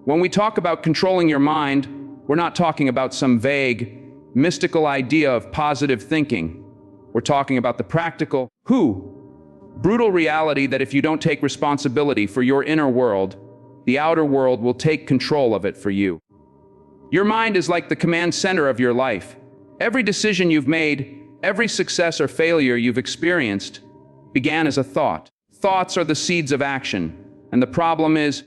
When we talk about controlling your mind, we're not talking about some vague, mystical idea of positive thinking. We're talking about the practical, brutal reality that if you don't take responsibility for your inner world, the outer world will take control of it for you. Your mind is like the command center of your life. Every decision you've made, every success or failure you've experienced, began as a thought. Thoughts are the seeds of action, and the problem is,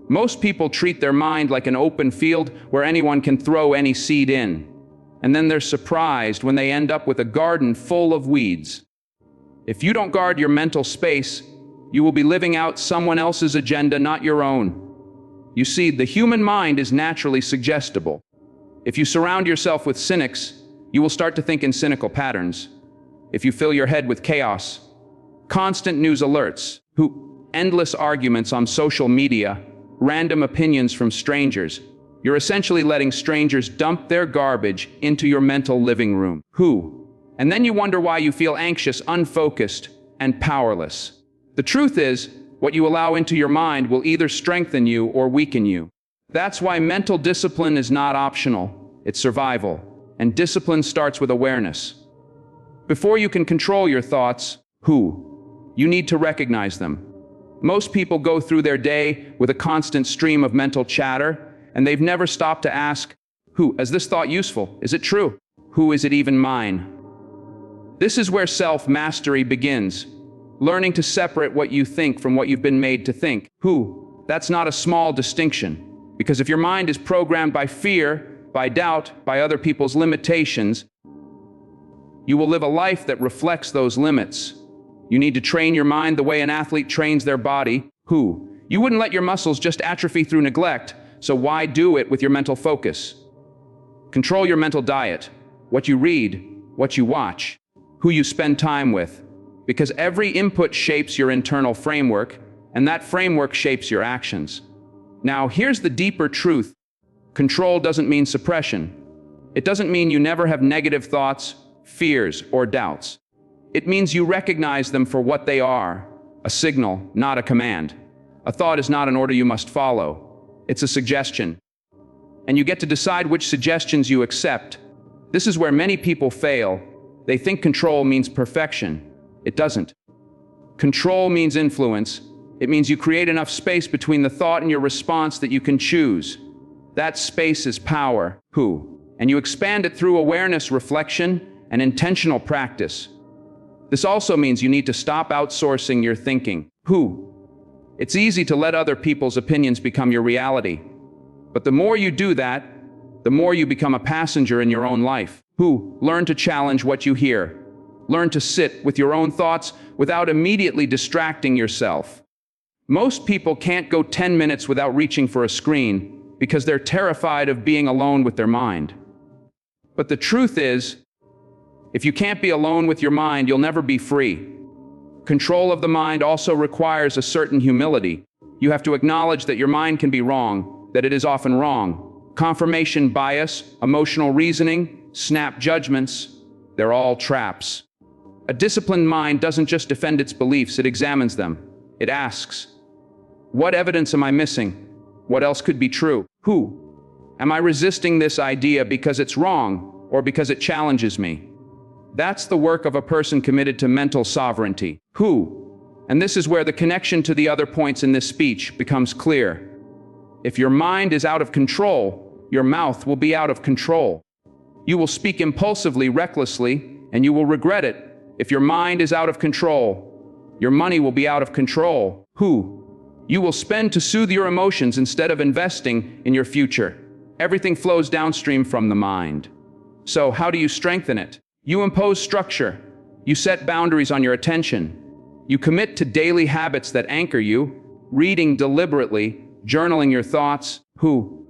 most people treat their mind like an open field where anyone can throw any seed in. And then they're surprised when they end up with a garden full of weeds. If you don't guard your mental space, you will be living out someone else's agenda, not your own. You see, the human mind is naturally suggestible. If you surround yourself with cynics, you will start to think in cynical patterns. If you fill your head with chaos, constant news alerts, endless arguments on social media, random opinions from strangers, you're essentially letting strangers dump their garbage into your mental living room. And then you wonder why you feel anxious, unfocused, and powerless. The truth is, what you allow into your mind will either strengthen you or weaken you. That's why mental discipline is not optional, it's survival. And discipline starts with awareness. Before you can control your thoughts, you need to recognize them. Most people go through their day with a constant stream of mental chatter, and they've never stopped to ask, is this thought useful? Is it true? Is it even mine? This is where self-mastery begins. Learning to separate what you think from what you've been made to think. That's not a small distinction. Because if your mind is programmed by fear, by doubt, by other people's limitations, you will live a life that reflects those limits. You need to train your mind the way an athlete trains their body. You wouldn't let your muscles just atrophy through neglect, so why do it with your mental focus? Control your mental diet, what you read, what you watch, who you spend time with. Because every input shapes your internal framework, and that framework shapes your actions. Now, here's the deeper truth. Control doesn't mean suppression. It doesn't mean you never have negative thoughts, fears, or doubts. It means you recognize them for what they are, a signal, not a command. A thought is not an order you must follow. It's a suggestion. And you get to decide which suggestions you accept. This is where many people fail. They think control means perfection. It doesn't. Control means influence. It means you create enough space between the thought and your response that you can choose. That space is power. And you expand it through awareness, reflection, and intentional practice. This also means you need to stop outsourcing your thinking. It's easy to let other people's opinions become your reality. But the more you do that, the more you become a passenger in your own life. Learn to challenge what you hear. Learn to sit with your own thoughts without immediately distracting yourself. Most people can't go 10 minutes without reaching for a screen because they're terrified of being alone with their mind. But the truth is, if you can't be alone with your mind, you'll never be free. Control of the mind also requires a certain humility. You have to acknowledge that your mind can be wrong, that it is often wrong. Confirmation bias, emotional reasoning, snap judgments, they're all traps. A disciplined mind doesn't just defend its beliefs, it examines them. It asks, what evidence am I missing? What else could be true? Am I resisting this idea because it's wrong or because it challenges me? That's the work of a person committed to mental sovereignty. And this is where the connection to the other points in this speech becomes clear. If your mind is out of control, your mouth will be out of control. You will speak impulsively, recklessly, and you will regret it. If your mind is out of control, your money will be out of control. You will spend to soothe your emotions instead of investing in your future. Everything flows downstream from the mind. So how do you strengthen it? You impose structure. You set boundaries on your attention. You commit to daily habits that anchor you, reading deliberately, journaling your thoughts,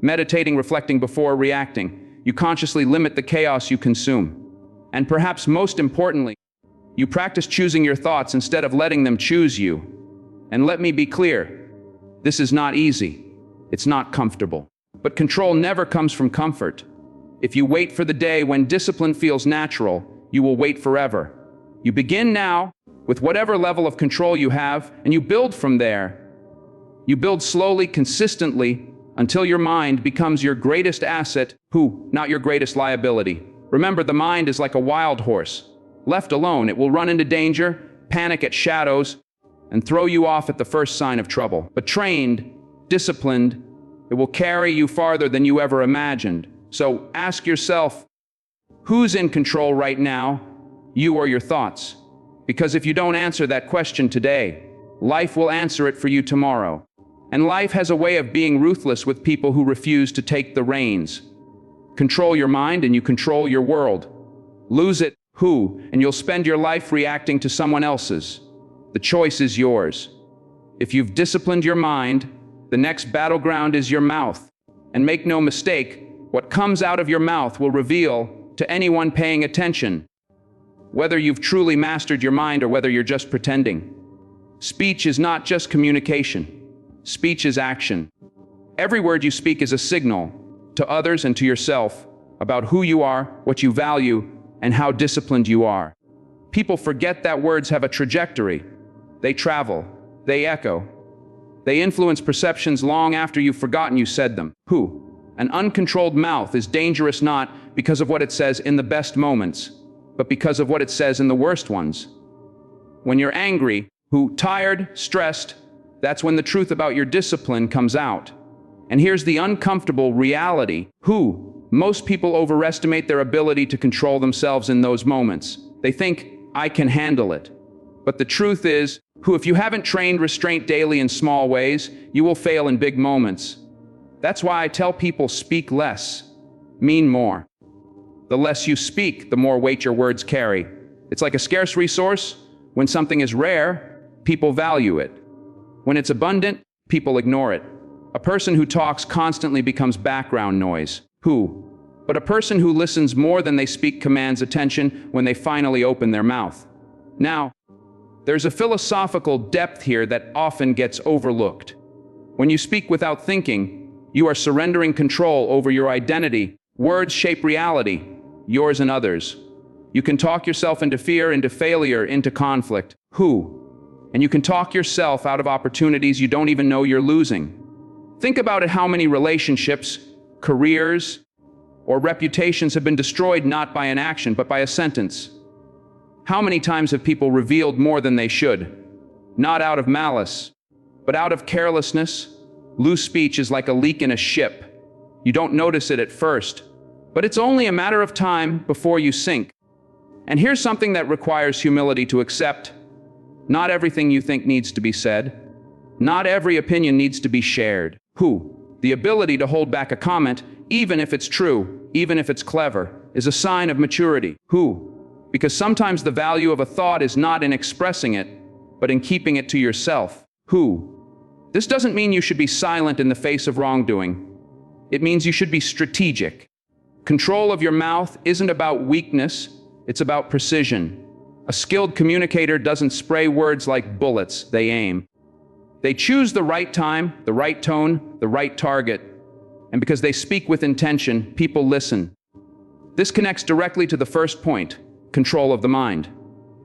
meditating, reflecting before reacting. You consciously limit the chaos you consume. And perhaps most importantly, you practice choosing your thoughts instead of letting them choose you. And let me be clear, this is not easy. It's not comfortable. But control never comes from comfort. If you wait for the day when discipline feels natural, you will wait forever. You begin now with whatever level of control you have, and you build from there. You build slowly, consistently, until your mind becomes your greatest asset, who, not your greatest liability. Remember, the mind is like a wild horse. Left alone, it will run into danger, panic at shadows, and throw you off at the first sign of trouble. But trained, disciplined, it will carry you farther than you ever imagined. So ask yourself, who's in control right now, you or your thoughts? Because if you don't answer that question today, life will answer it for you tomorrow. And life has a way of being ruthless with people who refuse to take the reins. Control your mind and you control your world. Lose it, and you'll spend your life reacting to someone else's. The choice is yours. If you've disciplined your mind, the next battleground is your mouth. And make no mistake, what comes out of your mouth will reveal to anyone paying attention whether you've truly mastered your mind or whether you're just pretending. Speech is not just communication. Speech is action. Every word you speak is a signal to others and to yourself about who you are, what you value, and how disciplined you are. People forget that words have a trajectory. They travel, they echo, they influence perceptions long after you've forgotten you said them. An uncontrolled mouth is dangerous not because of what it says in the best moments, but because of what it says in the worst ones. When you're angry, tired, stressed, that's when the truth about your discipline comes out. And here's the uncomfortable reality. Most people overestimate their ability to control themselves in those moments. They think, I can handle it. But the truth is, if you haven't trained restraint daily in small ways, you will fail in big moments. That's why I tell people, speak less, mean more. The less you speak, the more weight your words carry. It's like a scarce resource. When something is rare, people value it. When it's abundant, people ignore it. A person who talks constantly becomes background noise. But a person who listens more than they speak commands attention when they finally open their mouth. Now, there's a philosophical depth here that often gets overlooked. When you speak without thinking, you are surrendering control over your identity. Words shape reality, yours and others. You can talk yourself into fear, into failure, into conflict. And you can talk yourself out of opportunities you don't even know you're losing. Think about it, how many relationships, careers, or reputations have been destroyed not by an action, but by a sentence. How many times have people revealed more than they should? Not out of malice, but out of carelessness. Loose speech is like a leak in a ship. You don't notice it at first, but it's only a matter of time before you sink. And here's something that requires humility to accept. Not everything you think needs to be said. Not every opinion needs to be shared. The ability to hold back a comment, even if it's true, even if it's clever, is a sign of maturity. Because sometimes the value of a thought is not in expressing it, but in keeping it to yourself. This doesn't mean you should be silent in the face of wrongdoing. It means you should be strategic. Control of your mouth isn't about weakness, it's about precision. A skilled communicator doesn't spray words like bullets, they aim. They choose the right time, the right tone, the right target. And because they speak with intention, people listen. This connects directly to the first point, control of the mind.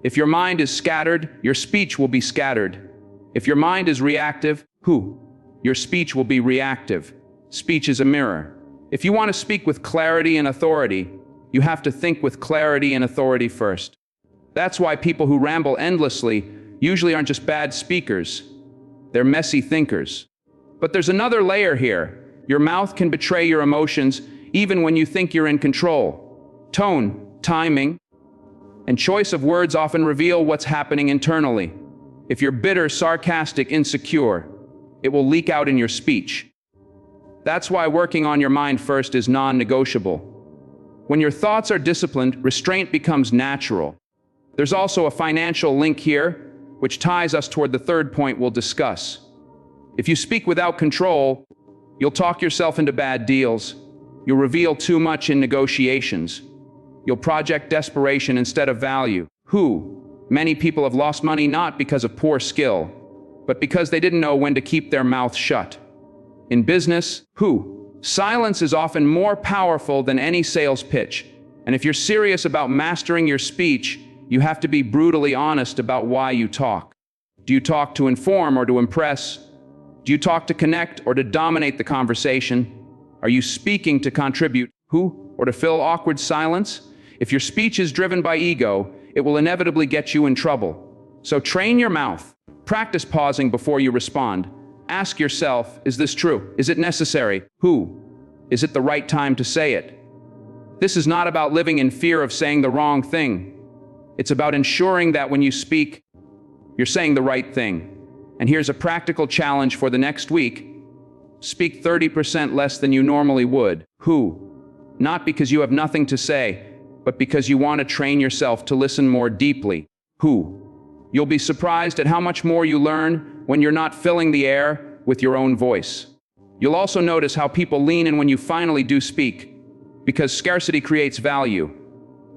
If your mind is scattered, your speech will be scattered. If your mind is reactive, your speech will be reactive. Speech is a mirror. If you want to speak with clarity and authority, you have to think with clarity and authority first. That's why people who ramble endlessly usually aren't just bad speakers. They're messy thinkers. But there's another layer here. Your mouth can betray your emotions even when you think you're in control. Tone, timing, and choice of words often reveal what's happening internally. If you're bitter, sarcastic, insecure, it will leak out in your speech. That's why working on your mind first is non-negotiable. When your thoughts are disciplined, restraint becomes natural. There's also a financial link here, which ties us toward the third point we'll discuss. If you speak without control, you'll talk yourself into bad deals. You'll reveal too much in negotiations. You'll project desperation instead of value. Many people have lost money not because of poor skill, but because they didn't know when to keep their mouth shut. In business, silence is often more powerful than any sales pitch. And if you're serious about mastering your speech, you have to be brutally honest about why you talk. Do you talk to inform or to impress? Do you talk to connect or to dominate the conversation? Are you speaking to contribute? Who? Or to fill awkward silence? If your speech is driven by ego, it will inevitably get you in trouble. So train your mouth. Practice pausing before you respond. Ask yourself, is this true? Is it necessary? Who? Is it the right time to say it? This is not about living in fear of saying the wrong thing. It's about ensuring that when you speak, you're saying the right thing. And here's a practical challenge for the next week. Speak 30% less than you normally would. Who? Not because you have nothing to say, but because you want to train yourself to listen more deeply. Who? You'll be surprised at how much more you learn when you're not filling the air with your own voice. You'll also notice how people lean in when you finally do speak, because scarcity creates value.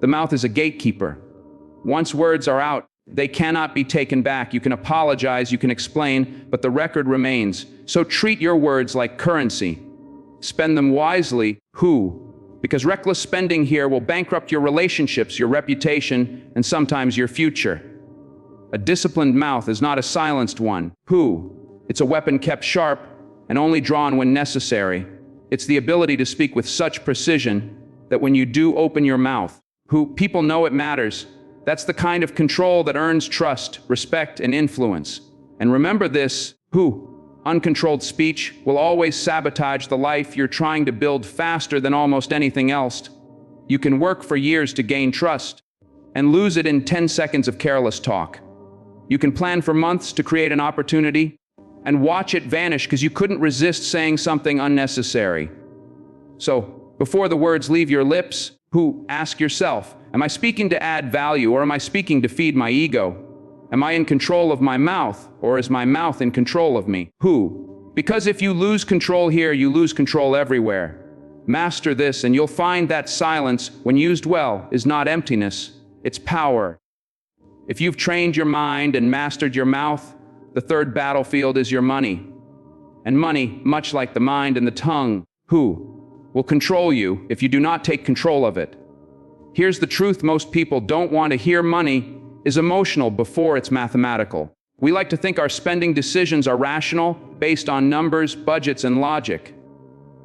The mouth is a gatekeeper. Once words are out, they cannot be taken back. You can apologize, you can explain, but the record remains. So treat your words like currency. Spend them wisely. Who? Because reckless spending here will bankrupt your relationships, your reputation, and sometimes your future. A disciplined mouth is not a silenced one. Who? It's a weapon kept sharp and only drawn when necessary. It's the ability to speak with such precision that when you do open your mouth, people know it matters. That's the kind of control that earns trust, respect, and influence. And remember this, uncontrolled speech will always sabotage the life you're trying to build faster than almost anything else. You can work for years to gain trust and lose it in 10 seconds of careless talk. You can plan for months to create an opportunity and watch it vanish because you couldn't resist saying something unnecessary. So, before the words leave your lips, ask yourself, am I speaking to add value or am I speaking to feed my ego? Am I in control of my mouth or is my mouth in control of me? Because if you lose control here, you lose control everywhere. Master this and you'll find that silence, when used well, is not emptiness, it's power. If you've trained your mind and mastered your mouth, the third battlefield is your money. And money, much like the mind and the tongue, will control you if you do not take control of it. Here's the truth most people don't want to hear. Money is emotional before it's mathematical. We like to think our spending decisions are rational, based on numbers, budgets, and logic.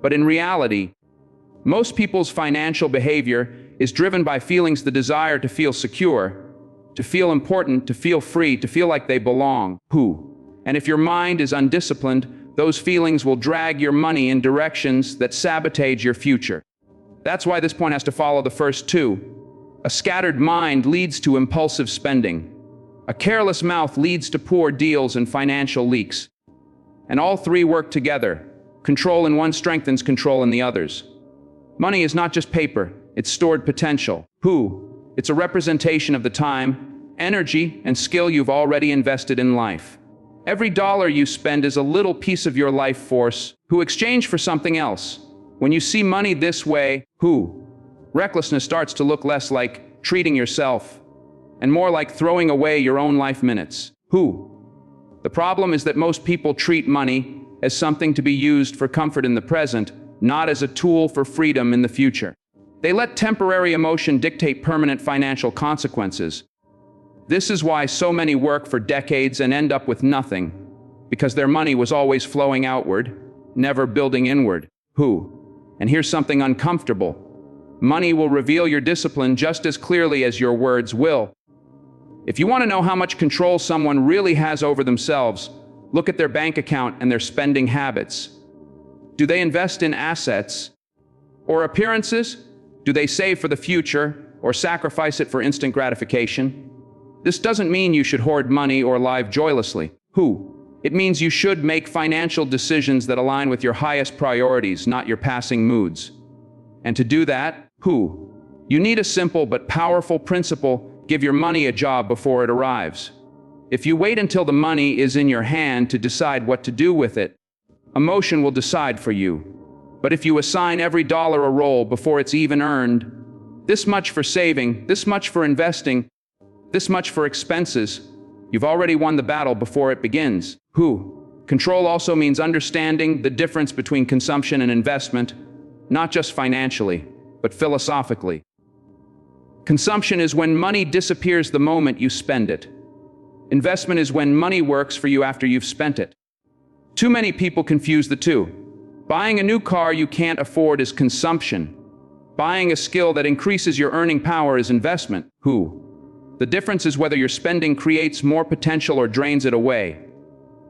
But in reality, most people's financial behavior is driven by feelings, the desire to feel secure, to feel important, to feel free, to feel like they belong. And if your mind is undisciplined, those feelings will drag your money in directions that sabotage your future. That's why this point has to follow the first two. A scattered mind leads to impulsive spending. A careless mouth leads to poor deals and financial leaks. And all three work together. Control in one strengthens control in the others. Money is not just paper, it's stored potential. It's a representation of the time, energy, and skill you've already invested in life. Every dollar you spend is a little piece of your life force, exchange for something else. When you see money this way, recklessness starts to look less like treating yourself and more like throwing away your own life minutes. The problem is that most people treat money as something to be used for comfort in the present, not as a tool for freedom in the future. They let temporary emotion dictate permanent financial consequences. This is why so many work for decades and end up with nothing, because their money was always flowing outward, never building inward. And here's something uncomfortable. Money will reveal your discipline just as clearly as your words will. If you want to know how much control someone really has over themselves, look at their bank account and their spending habits. Do they invest in assets or appearances? Do they save for the future or sacrifice it for instant gratification? This doesn't mean you should hoard money or live joylessly. It means you should make financial decisions that align with your highest priorities, not your passing moods. And to do that, you need a simple but powerful principle: give your money a job before it arrives. If you wait until the money is in your hand to decide what to do with it, emotion will decide for you. But if you assign every dollar a role before it's even earned, this much for saving, this much for investing, this much for expenses, you've already won the battle before it begins. Control also means understanding the difference between consumption and investment, not just financially, but philosophically. Consumption is when money disappears the moment you spend it. Investment is when money works for you after you've spent it. Too many people confuse the two. Buying a new car you can't afford is consumption. Buying a skill that increases your earning power is investment. The difference is whether your spending creates more potential or drains it away.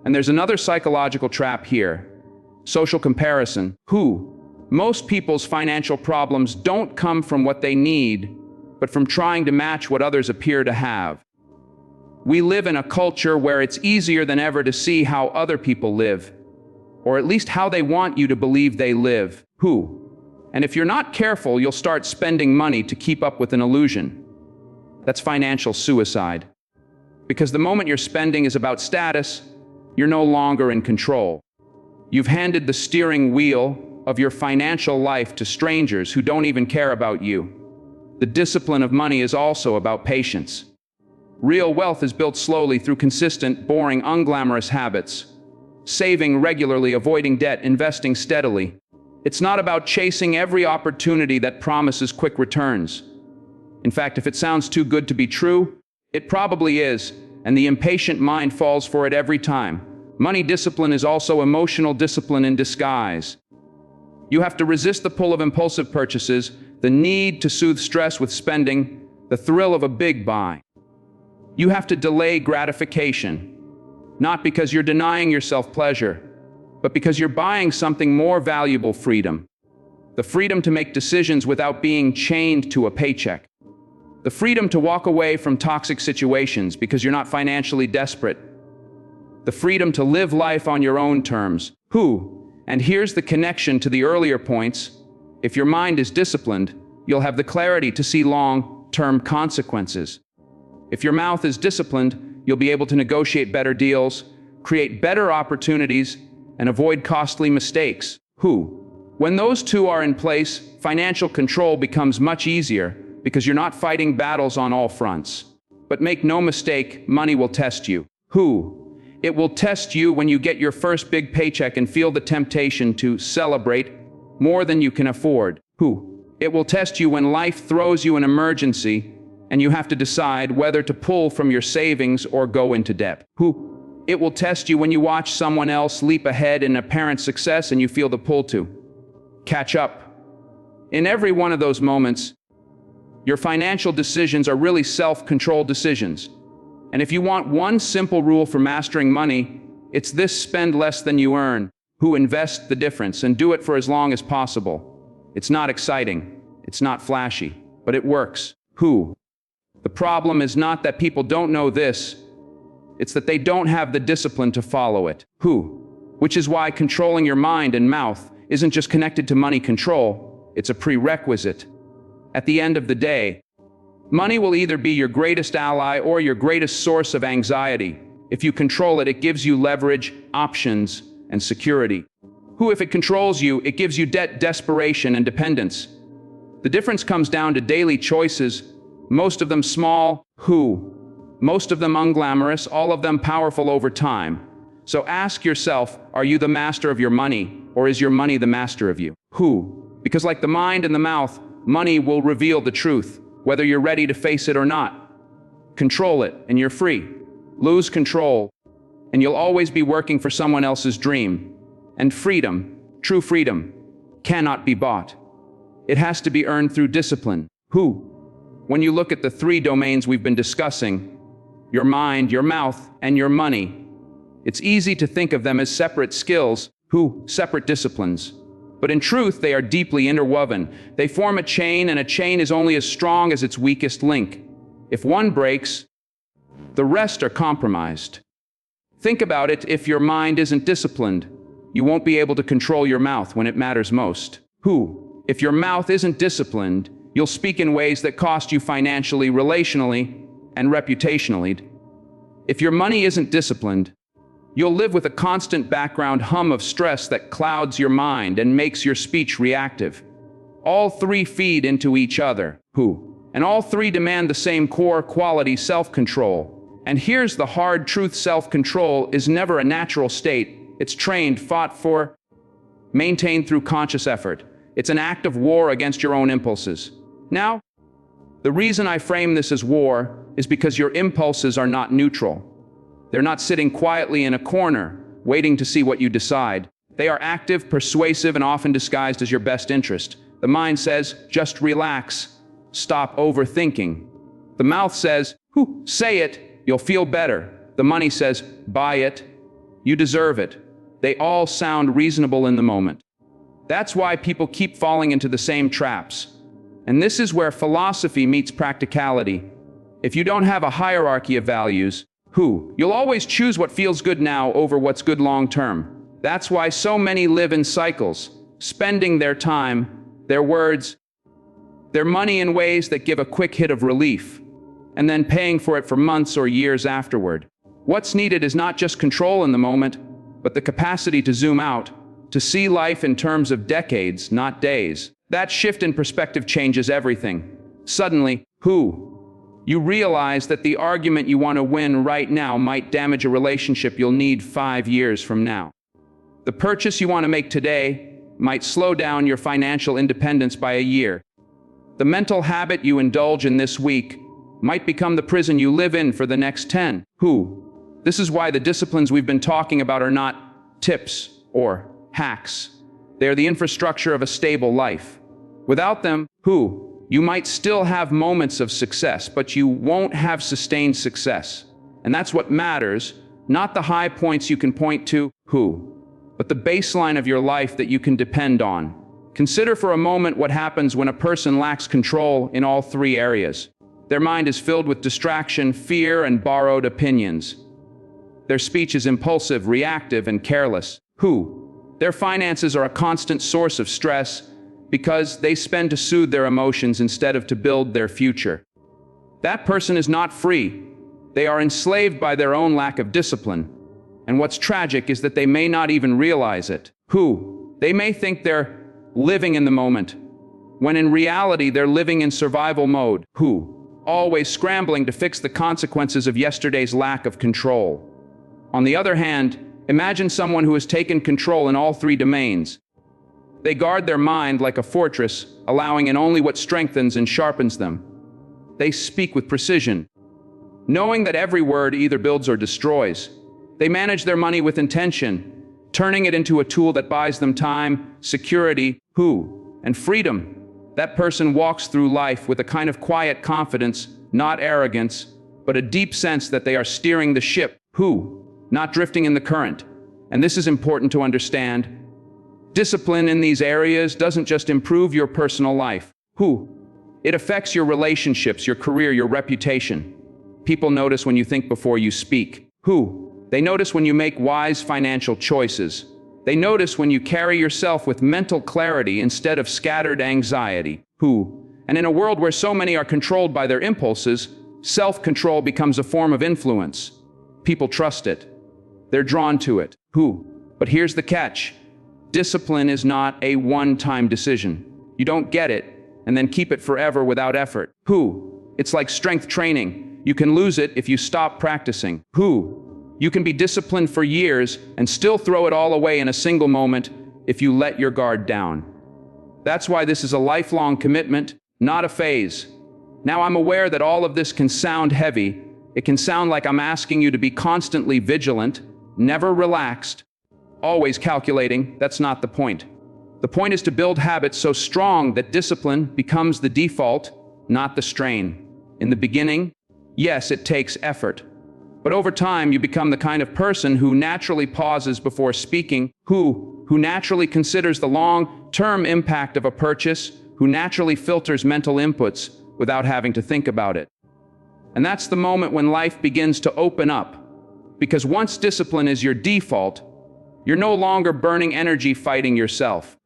And there's another psychological trap here: social comparison. Most people's financial problems don't come from what they need, but from trying to match what others appear to have. We live in a culture where it's easier than ever to see how other people live, or at least how they want you to believe they live. And if you're not careful, you'll start spending money to keep up with an illusion. That's financial suicide. Because the moment your spending is about status, you're no longer in control. You've handed the steering wheel of your financial life to strangers who don't even care about you. The discipline of money is also about patience. Real wealth is built slowly through consistent, boring, unglamorous habits. Saving regularly, avoiding debt, investing steadily. It's not about chasing every opportunity that promises quick returns. In fact, if it sounds too good to be true, it probably is, and the impatient mind falls for it every time. Money discipline is also emotional discipline in disguise. You have to resist the pull of impulsive purchases, the need to soothe stress with spending, the thrill of a big buy. You have to delay gratification, not because you're denying yourself pleasure, but because you're buying something more valuable: freedom. The freedom to make decisions without being chained to a paycheck. The freedom to walk away from toxic situations because you're not financially desperate. The freedom to live life on your own terms. And here's the connection to the earlier points: if your mind is disciplined, you'll have the clarity to see long-term consequences. If your mouth is disciplined, you'll be able to negotiate better deals, create better opportunities, and avoid costly mistakes. When those two are in place, financial control becomes much easier because you're not fighting battles on all fronts. But make no mistake, money will test you. It will test you when you get your first big paycheck and feel the temptation to celebrate more than you can afford. It will test you when life throws you an emergency and you have to decide whether to pull from your savings or go into debt. It will test you when you watch someone else leap ahead in apparent success and you feel the pull to catch up. In every one of those moments, your financial decisions are really self-controlled decisions. And if you want one simple rule for mastering money, it's this: spend less than you earn. Invest the difference and do it for as long as possible. It's not exciting, it's not flashy, but it works. The problem is not that people don't know this, it's that they don't have the discipline to follow it. Which is why controlling your mind and mouth isn't just connected to money control, it's a prerequisite. At the end of the day, money will either be your greatest ally or your greatest source of anxiety. If you control it, it gives you leverage, options, and security. If it controls you, it gives you debt, desperation, and dependence. The difference comes down to daily choices, most of them small, most of them unglamorous, all of them powerful over time. So ask yourself, are you the master of your money, or is your money the master of you? Because like the mind and the mouth, money will reveal the truth, whether you're ready to face it or not. Control it, and you're free. Lose control, and you'll always be working for someone else's dream. And freedom, true freedom, cannot be bought. It has to be earned through discipline. When you look at the three domains we've been discussing, your mind, your mouth, and your money, it's easy to think of them as separate skills, separate disciplines. But in truth, they are deeply interwoven. They form a chain, and a chain is only as strong as its weakest link. If one breaks, the rest are compromised. Think about it: if your mind isn't disciplined, you won't be able to control your mouth when it matters most. If your mouth isn't disciplined, you'll speak in ways that cost you financially, relationally, and reputationally. If your money isn't disciplined, you'll live with a constant background hum of stress that clouds your mind and makes your speech reactive. All three feed into each other. And all three demand the same core quality: self-control. And here's the hard truth: self-control is never a natural state. It's trained, fought for, maintained through conscious effort. It's an act of war against your own impulses. Now, the reason I frame this as war is because your impulses are not neutral. They're not sitting quietly in a corner. waiting to see what you decide. They are active, persuasive, and often disguised as your best interest. The mind says, just relax, stop overthinking. The mouth says, say it, you'll feel better. The money says, buy it, you deserve it. They all sound reasonable in the moment. That's why people keep falling into the same traps. And this is where philosophy meets practicality. If you don't have a hierarchy of values, you'll always choose what feels good now over what's good long term. That's why so many live in cycles, spending their time, their words, their money in ways that give a quick hit of relief, and then paying for it for months or years afterward. What's needed is not just control in the moment, but the capacity to zoom out, to see life in terms of decades, not days. That shift in perspective changes everything. Suddenly, you realize that the argument you want to win right now might damage a relationship you'll need 5 years from now. The purchase you want to make today might slow down your financial independence by a year. The mental habit you indulge in this week might become the prison you live in for the next 10. This is why the disciplines we've been talking about are not tips or hacks. They are the infrastructure of a stable life. Without them, you might still have moments of success, but you won't have sustained success. And that's what matters, not the high points you can point to, but the baseline of your life that you can depend on. Consider for a moment what happens when a person lacks control in all 3 areas. Their mind is filled with distraction, fear, and borrowed opinions. Their speech is impulsive, reactive, and careless. Their finances are a constant source of stress because they spend to soothe their emotions instead of to build their future. That person is not free. They are enslaved by their own lack of discipline. And what's tragic is that they may not even realize it. They may think they're living in the moment, when in reality they're living in survival mode. Always scrambling to fix the consequences of yesterday's lack of control. On the other hand, imagine someone who has taken control in all 3 domains. They guard their mind like a fortress, allowing in only what strengthens and sharpens them. They speak with precision, knowing that every word either builds or destroys. They manage their money with intention, turning it into a tool that buys them time, security, and freedom. That person walks through life with a kind of quiet confidence, not arrogance, but a deep sense that they are steering the ship, not drifting in the current. And this is important to understand. Discipline in these areas doesn't just improve your personal life. It affects your relationships, your career, your reputation. People notice when you think before you speak. They notice when you make wise financial choices. They notice when you carry yourself with mental clarity instead of scattered anxiety. And in a world where so many are controlled by their impulses, self-control becomes a form of influence. People trust it. They're drawn to it. But here's the catch. Discipline is not a one-time decision. You don't get it and then keep it forever without effort. It's like strength training. You can lose it if you stop practicing. You can be disciplined for years and still throw it all away in a single moment if you let your guard down. That's why this is a lifelong commitment, not a phase. Now, I'm aware that all of this can sound heavy. It can sound like I'm asking you to be constantly vigilant, never relaxed, always calculating. That's not the point. The point is to build habits so strong that discipline becomes the default, not the strain. In the beginning, yes, it takes effort. But over time, you become the kind of person who naturally pauses before speaking, who naturally considers the long-term impact of a purchase, who naturally filters mental inputs without having to think about it. And that's the moment when life begins to open up. Because once discipline is your default, you're no longer burning energy fighting yourself.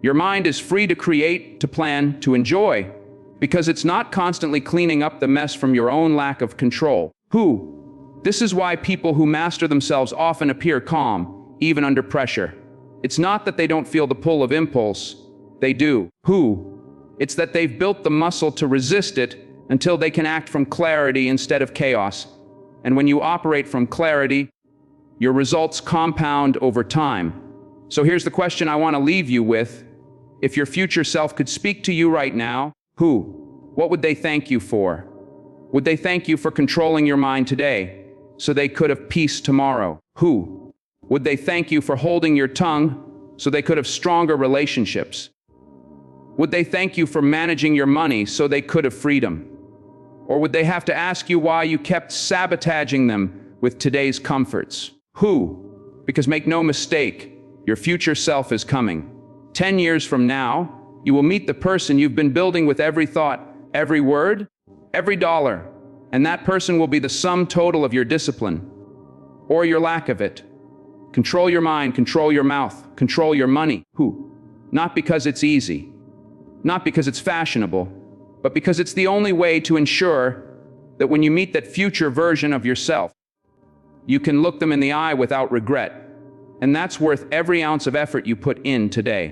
Your mind is free to create, to plan, to enjoy, because it's not constantly cleaning up the mess from your own lack of control. This is why people who master themselves often appear calm, even under pressure. It's not that they don't feel the pull of impulse. They do. It's that they've built the muscle to resist it until they can act from clarity instead of chaos. And when you operate from clarity, your results compound over time. So here's the question I want to leave you with. If your future self could speak to you right now, what would they thank you for? Would they thank you for controlling your mind today, so they could have peace tomorrow? Would they thank you for holding your tongue so they could have stronger relationships? Would they thank you for managing your money so they could have freedom? Or would they have to ask you why you kept sabotaging them with today's comforts? Who? Because make no mistake, your future self is coming. 10 years from now, you will meet the person you've been building with every thought, every word, every dollar, and that person will be the sum total of your discipline, or your lack of it. Control your mind, control your mouth, control your money. Who? Not because it's easy, not because it's fashionable, but because it's the only way to ensure that when you meet that future version of yourself, you can look them in the eye without regret. And that's worth every ounce of effort you put in today.